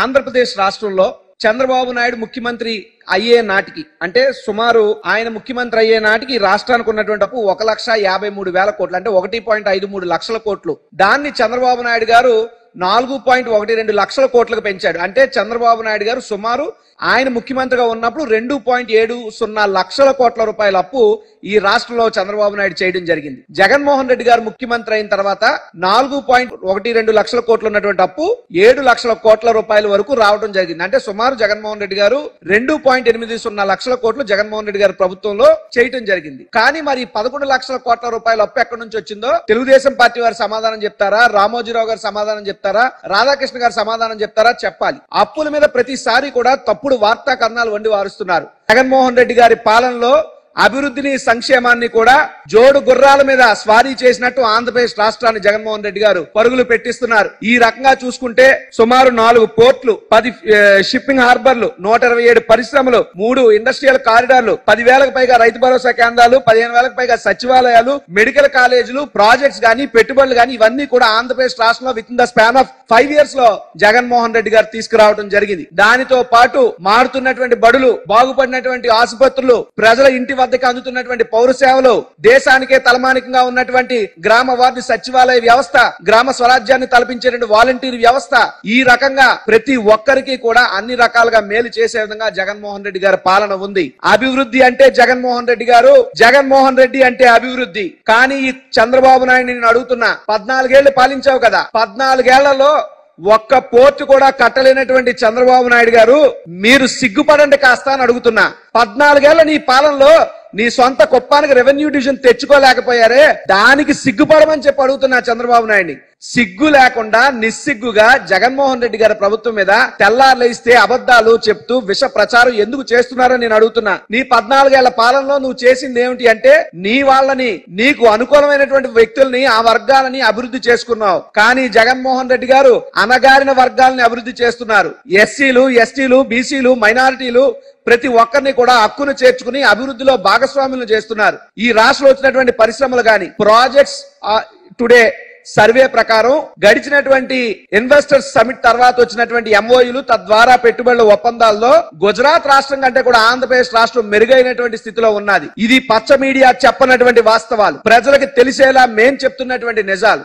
ఆంధ్రప్రదేశ్ రాష్ట్రంలో చంద్రబాబు నాయుడు ముఖ్యమంత్రి అయ్యే నాటికి అంటే సుమారు ఆయన ముఖ్యమంత్రి అయ్యే నాటికి రాష్ట్రానికి ఉన్నటువంటి అప్పు 1,53,000 కోట్లు అంటే 1.53 లక్షల కోట్లు. దాన్ని చంద్రబాబు నాయుడు గారు 4.12 లక్షల కోట్లకు పెంచాడు. అంటే చంద్రబాబు నాయుడు గారు సుమారు ఆయన ముఖ్యమంత్రిగా ఉన్నప్పుడు 2.70 లక్షల కోట్ల రూపాయల అప్పు ఈ రాష్ట్రంలో చంద్రబాబు నాయుడు చేయడం జరిగింది. జగన్మోహన్ రెడ్డి గారు ముఖ్యమంత్రి అయిన తర్వాత 4.12 లక్షల కోట్లు ఉన్నటువంటి అప్పు 7 లక్షల కోట్ల రూపాయల వరకు రావడం జరిగింది. అంటే సుమారు జగన్మోహన్ రెడ్డి గారు 2.80 లక్షల కోట్లు జగన్మోహన్ రెడ్డి గారి ప్రభుత్వంలో చేయడం జరిగింది. కానీ మరి 11 లక్షల కోట్ల రూపాయల అప్పు ఎక్కడి నుంచి వచ్చిందో తెలుగుదేశం పార్టీ వారు సమాధానం చెప్తారా, రామోజీరావు గారు సమాధానం చెప్తారా, రాధాకృష్ణ గారు సమాధానం చెప్తారా చెప్పాలి. అప్పుల మీద ప్రతిసారి కూడా తప్పుడు వార్తా కథనాలు వండి వారుస్తున్నారు. జగన్మోహన్ రెడ్డి గారి పాలనలో అభివృద్ధిని సంక్షేమాన్ని కూడా జోడు గుర్రాల మీద స్వారీ చేసినట్టు ఆంధ్రప్రదేశ్ రాష్ట్రాన్ని జగన్మోహన్ రెడ్డి గారు పరుగులు పెట్టిస్తున్నారు. ఈ రకంగా చూసుకుంటే సుమారు 4 పోర్ట్లు, 10 షిప్పింగ్ హార్బర్లు, 127 పరిశ్రమలు, 3 ఇండస్ట్రియల్ కారిడార్లు, 10,000కు పైగా రైతు భరోసా కేంద్రాలు, 15,000కు పైగా సచివాలయాలు, మెడికల్ కాలేజీలు, ప్రాజెక్ట్స్ గానీ పెట్టుబడులు గానీ ఇవన్నీ కూడా ఆంధ్రప్రదేశ్ రాష్ట్రంలో with in the span of 5 years లో జగన్మోహన్ రెడ్డి గారు తీసుకురావడం జరిగింది. దానితో పాటు మారుతున్నటువంటి బడులు, బాగుపడినటువంటి ఆసుపత్రులు, ప్రజల ఇంటి వద్దకు అందుతున్నటువంటి పౌర సేవలు, దేశానికే తలమానికంగా ఉన్నటువంటి గ్రామ వార్డు సచివాలయ వ్యవస్థ, గ్రామ స్వరాజ్యాన్ని తలపించేటువంటి వాలంటీర్ వ్యవస్థ, ఈ రకంగా ప్రతి ఒక్కరికి కూడా అన్ని రకాలుగా మేలు చేసే విధంగా జగన్మోహన్ రెడ్డి గారి పాలన ఉంది. అభివృద్ధి అంటే జగన్మోహన్ రెడ్డి గారు, జగన్మోహన్ రెడ్డి అంటే అభివృద్ధి. కానీ ఈ చంద్రబాబు నాయుడు నేను అడుగుతున్నా, 14 ఏళ్లు పాలించావు కదా, 14 ఏళ్లలో ఒక్క పోర్టు కూడా కట్టలేనటువంటి చంద్రబాబు నాయుడు గారు మీరు సిగ్గుపడండి కాస్త అని అడుగుతున్నా. 14 ఏళ్ల నీ పాలనలో నీ సొంత కుప్పానికి రెవెన్యూ డివిజన్ తెచ్చుకోలేకపోయారే, దానికి సిగ్గుపడమని చెప్పి అడుగుతున్నా చంద్రబాబు నాయుడిని. సిగ్గు లేకుండా నిస్సిగ్గుగా జగన్మోహన్ రెడ్డి గారి ప్రభుత్వం మీద తెల్లార్లేస్తే అబద్ధాలు చెప్తూ విష ప్రచారం ఎందుకు చేస్తున్నారని నేను అడుగుతున్నా. నీ 14 ఏళ్ల పాలనలో నువ్వు చేసింది ఏమిటి అంటే నీ వాళ్ళని, నీకు అనుకూలమైనటువంటి వ్యక్తుల్ని, ఆ వర్గాలని అభివృద్ధి చేసుకున్నావు. కానీ జగన్మోహన్ రెడ్డి గారు అనగారిన వర్గాలని అభివృద్ధి చేస్తున్నారు. ఎస్సీలు, ఎస్టీలు, బీసీలు, మైనారిటీలు ప్రతి ఒక్కరిని కూడా హక్కును చేర్చుకుని అభివృద్ధిలో భాగస్వాములను చేస్తున్నారు. ఈ రాష్ట్రంలో వచ్చినటువంటి పరిశ్రమలు గాని, ప్రాజెక్ట్స్ టుడే సర్వే ప్రకారం గడిచినటువంటి ఇన్వెస్టర్స్ సమిట్ తర్వాత వచ్చినటువంటి ఎంఓయూలు, తద్వారా పెట్టుబడుల ఒప్పందాల్లో గుజరాత్ రాష్ట్రం కంటే కూడా ఆంధ్రప్రదేశ్ రాష్ట్రం మెరుగైనటువంటి స్థితిలో ఉన్నది. ఇది పచ్చ మీడియా చెప్పనటువంటి వాస్తవాలు, ప్రజలకు తెలిసేలా మేం చెప్తున్నటువంటి నిజాలు.